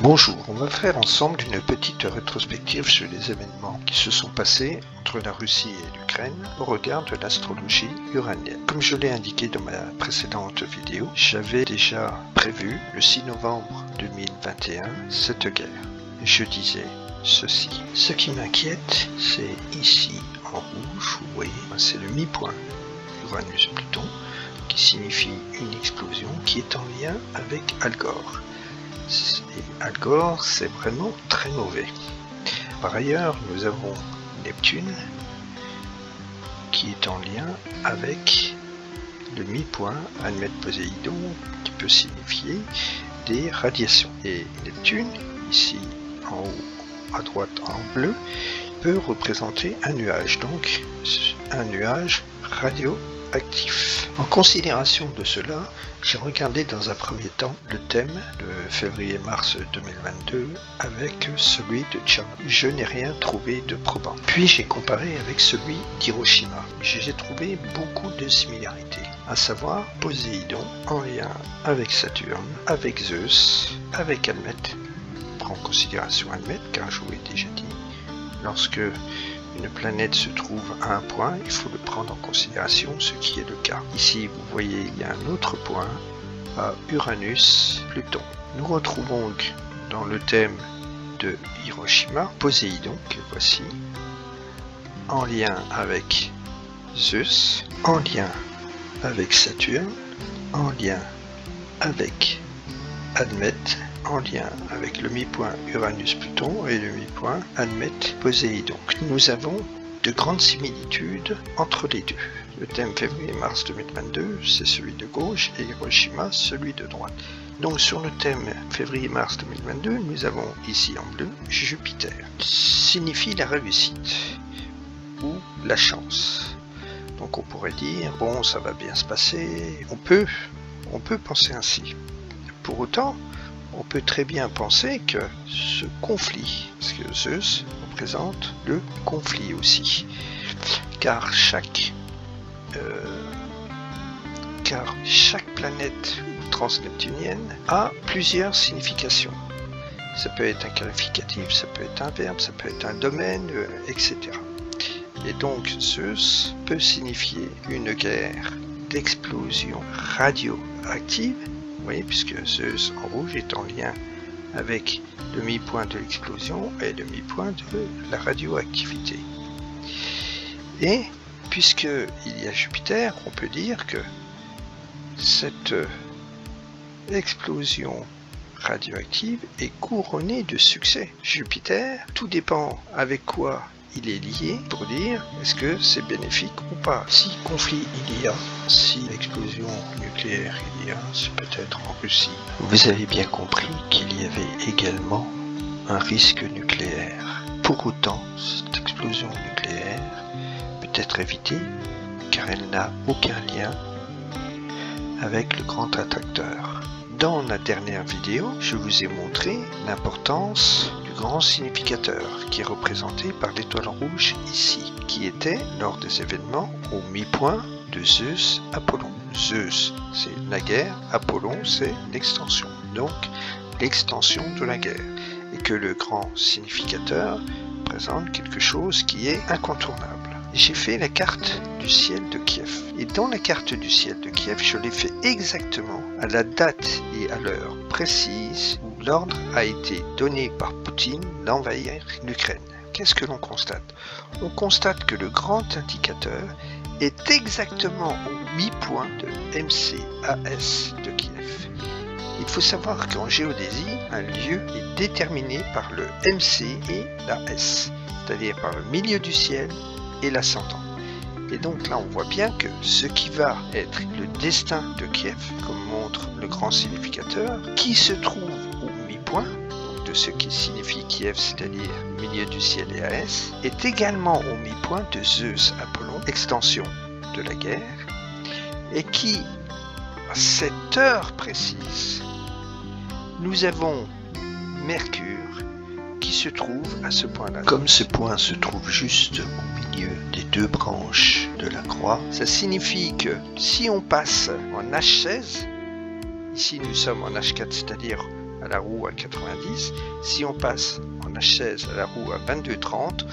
Bonjour, on va faire ensemble une petite rétrospective sur les événements qui se sont passés entre la Russie et l'Ukraine au regard de l'astrologie uranienne. Comme je l'ai indiqué dans ma précédente vidéo, j'avais déjà prévu le 6 novembre 2021 cette guerre. Je disais ceci. Ce qui m'inquiète, c'est ici en rouge, vous voyez, c'est le mi-point Uranus-Pluton qui signifie une explosion qui est en lien avec Al Gore. Et Al Gore, c'est vraiment très mauvais. Par ailleurs, nous avons Neptune qui est en lien avec le mi-point Admète-Poséidon qui peut signifier des radiations. Et Neptune, ici en haut à droite en bleu, peut représenter un nuage, donc un nuage radioactif. En considération de cela, j'ai regardé dans un premier temps le thème de février-mars 2022 avec celui de Tchernobyl. Je n'ai rien trouvé de probant. Puis j'ai comparé avec celui d'Hiroshima. J'ai trouvé beaucoup de similarités, à savoir Poséidon en lien avec Saturne, avec Zeus, avec Admète. Prends en considération Admète, car je vous l'ai déjà dit, lorsque une planète se trouve à un point, il faut le prendre en considération, ce qui est le cas. Ici, vous voyez, il y a un autre point à Uranus-Pluton. Nous retrouvons dans le thème de Hiroshima, Poséidon, que voici, en lien avec Zeus, en lien avec Saturne, en lien avec Admète, en lien avec le mi-point Uranus-Pluton et le mi-point Admète-Poséidon. Nous avons de grandes similitudes entre les deux. Le thème février-mars 2022, c'est celui de gauche et Hiroshima, celui de droite. Donc sur le thème février-mars 2022, nous avons ici en bleu Jupiter, qui signifie la réussite ou la chance. Donc on pourrait dire, bon, ça va bien se passer, on peut penser ainsi. Pour autant, on peut très bien penser que ce conflit, parce que Zeus représente le conflit aussi, car chaque planète transneptunienne a plusieurs significations. Ça peut être un qualificatif, ça peut être un verbe, ça peut être un domaine, etc. Et donc Zeus peut signifier une guerre d'explosion radioactive. Vous voyez, puisque Zeus en rouge est en lien avec le mi-point de l'explosion et le mi-point de la radioactivité. Et puisqu'il y a Jupiter, on peut dire que cette explosion radioactive est couronnée de succès. Jupiter, tout dépend avec quoi il est lié pour dire est-ce que c'est bénéfique ou pas. Si conflit il y a, si explosion nucléaire il y a, c'est peut-être en Russie. Vous avez bien compris qu'il y avait également un risque nucléaire. Pour autant, cette explosion nucléaire peut être évitée car elle n'a aucun lien avec le grand attracteur. Dans la dernière vidéo, je vous ai montré l'importance du grand significateur qui est représenté par l'étoile rouge ici, qui était lors des événements au mi-point de Zeus-Apollon. Zeus, c'est la guerre, Apollon, c'est l'extension, donc l'extension de la guerre. Et que le grand significateur présente quelque chose qui est incontournable. J'ai fait la carte du ciel de Kiev. Et dans la carte du ciel de Kiev, je l'ai fait exactement à la date et à l'heure précise où l'ordre a été donné par Poutine d'envahir l'Ukraine. Qu'est-ce que l'on constate? On constate que le grand indicateur est exactement au mi-point de MCAS de Kiev. Il faut savoir qu'en géodésie, un lieu est déterminé par le MC et la S, c'est-à-dire par le milieu du ciel et l'ascendant. Et donc là on voit bien que ce qui va être le destin de Kiev, comme montre le grand significateur, qui se trouve au mi-point, donc de ce qui signifie Kiev, c'est-à-dire milieu du ciel et AS, est également au mi-point de Zeus Apollon, extension de la guerre, et qui, à cette heure précise, nous avons Mercure qui se trouve à ce point-là. Comme ce point se trouve juste au milieu des deux branches de la croix, ça signifie que si on passe en H16, ici nous sommes en H4, c'est-à-dire à la roue à 90, si on passe en H16 à la roue à 22,30,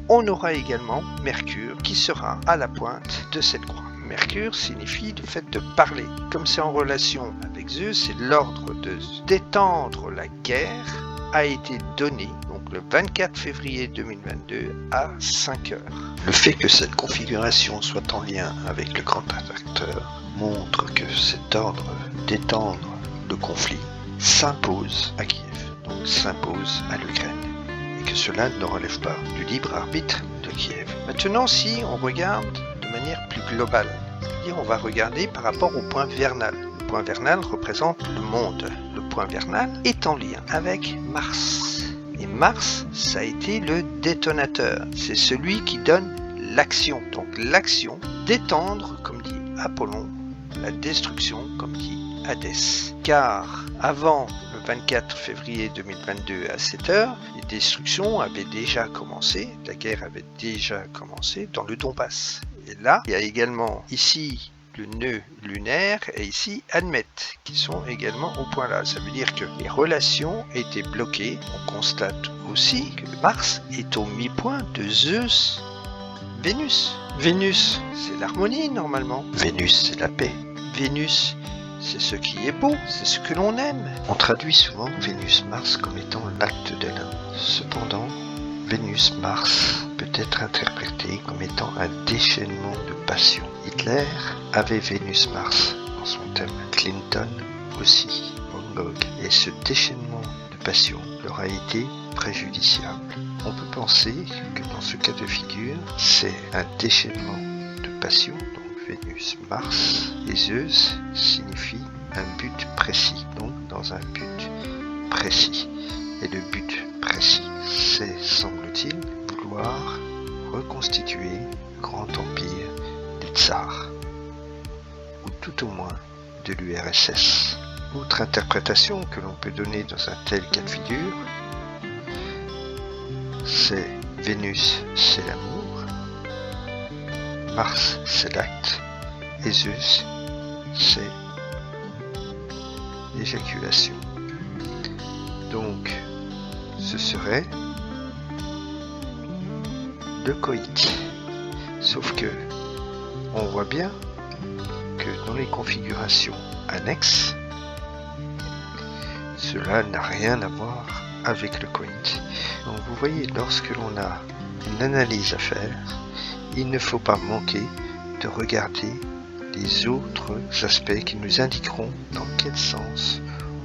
on aura également Mercure qui sera à la pointe de cette croix. Mercure signifie le fait de parler. Comme c'est en relation avec Zeus, c'est l'ordre de détendre la guerre a été donné donc le 24 février 2022 à 5 heures. Le fait que cette configuration soit en lien avec le grand acteur montre que cet ordre d'étendre le conflit s'impose à Kiev, donc s'impose à l'Ukraine, et que cela ne relève pas du libre arbitre de Kiev. Maintenant, si on regarde de manière plus globale, c'est-à-dire on va regarder par rapport au point vernal. Le point vernal représente le monde. Le point vernal est en lien avec Mars. Et Mars, ça a été le détonateur. C'est celui qui donne l'action. Donc l'action d'étendre, comme dit Apollon, la destruction, comme dit Hadès. Car avant le 24 février 2022 à 7 heures, les destructions avaient déjà commencé, la guerre avait déjà commencé dans le Donbass. Et là, il y a également ici le nœud lunaire et ici Admet qui sont également au point là. Ça veut dire que les relations étaient bloquées. On constate aussi que Mars est au mi-point de Zeus, Vénus. Vénus, c'est l'harmonie normalement. Vénus, c'est la paix. Vénus, c'est ce qui est beau, c'est ce que l'on aime. On traduit souvent Vénus-Mars comme étant l'acte de l'homme. Cependant, Vénus-Mars peut être interprété comme étant un déchaînement de passion. Hitler avait Vénus-Mars dans son thème. Clinton aussi, Van Gogh. Et ce déchaînement de passion leur a été préjudiciable. On peut penser que dans ce cas de figure, c'est un déchaînement de passion. Donc Vénus-Mars et Zeus signifie un but précis. Donc dans un but précis. Et le but précis, c'est, semble-t-il, vouloir reconstituer le grand empire des tsars, ou tout au moins de l'URSS. Autre interprétation que l'on peut donner dans un tel cas de figure, c'est Vénus, c'est l'amour, Mars, c'est l'acte, et Zeus, c'est l'éjaculation. Donc, ce serait le coït. Sauf que on voit bien que dans les configurations annexes, cela n'a rien à voir avec le coït. Donc vous voyez, lorsque l'on a une analyse à faire, il ne faut pas manquer de regarder les autres aspects qui nous indiqueront dans quel sens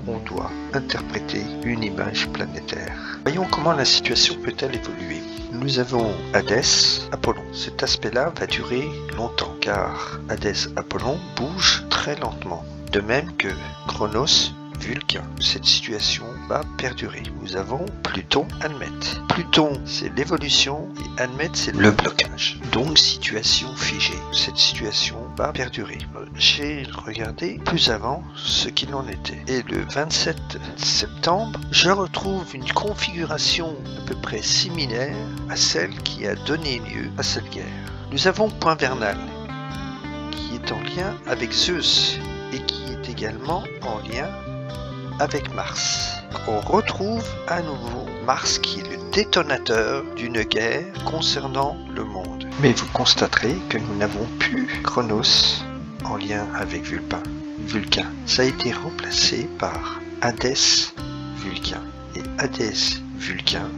on doit interpréter une image planétaire. Voyons comment la situation peut-elle évoluer. Nous avons Hadès, Apollon. Cet aspect-là va durer longtemps, car Hadès, Apollon bouge très lentement. De même que Chronos, Vulcain. Cette situation va perdurer. Nous avons Pluton, Admet. Pluton, c'est l'évolution et Admet, c'est le blocage. Donc, situation figée. Cette situation va perdurer. J'ai regardé plus avant ce qu'il en était. Et le 27 septembre, je retrouve une configuration à peu près similaire à celle qui a donné lieu à cette guerre. Nous avons Point Vernal, qui est en lien avec Zeus et qui est également en lien avec Mars. On retrouve à nouveau Mars qui est le détonateur d'une guerre concernant le monde. Mais vous constaterez que nous n'avons plus Chronos en lien avec Vulcain. Ça a été remplacé par Hadès Vulcain. Et Hadès Vulcain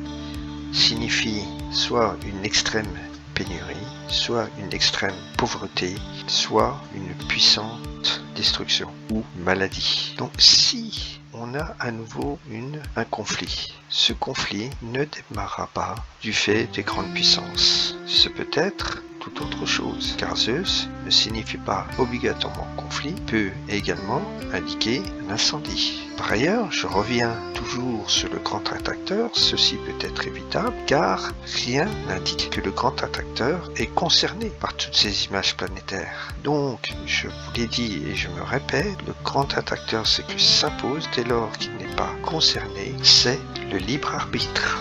signifie soit une extrême pénurie, soit une extrême pauvreté, soit une puissante destruction ou maladie. Donc si on a à nouveau un conflit, ce conflit ne démarrera pas du fait des grandes puissances. Ce peut être tout autre chose, car Zeus ne signifie pas obligatoirement conflit, peut également indiquer un incendie. Par ailleurs, je reviens toujours sur le grand attracteur, ceci peut être évitable, car rien n'indique que le grand attracteur est concerné par toutes ces images planétaires. Donc, je vous l'ai dit et je me répète, le grand attracteur, c'est que s'impose dès lors qu'il n'est pas concerné, c'est le libre arbitre.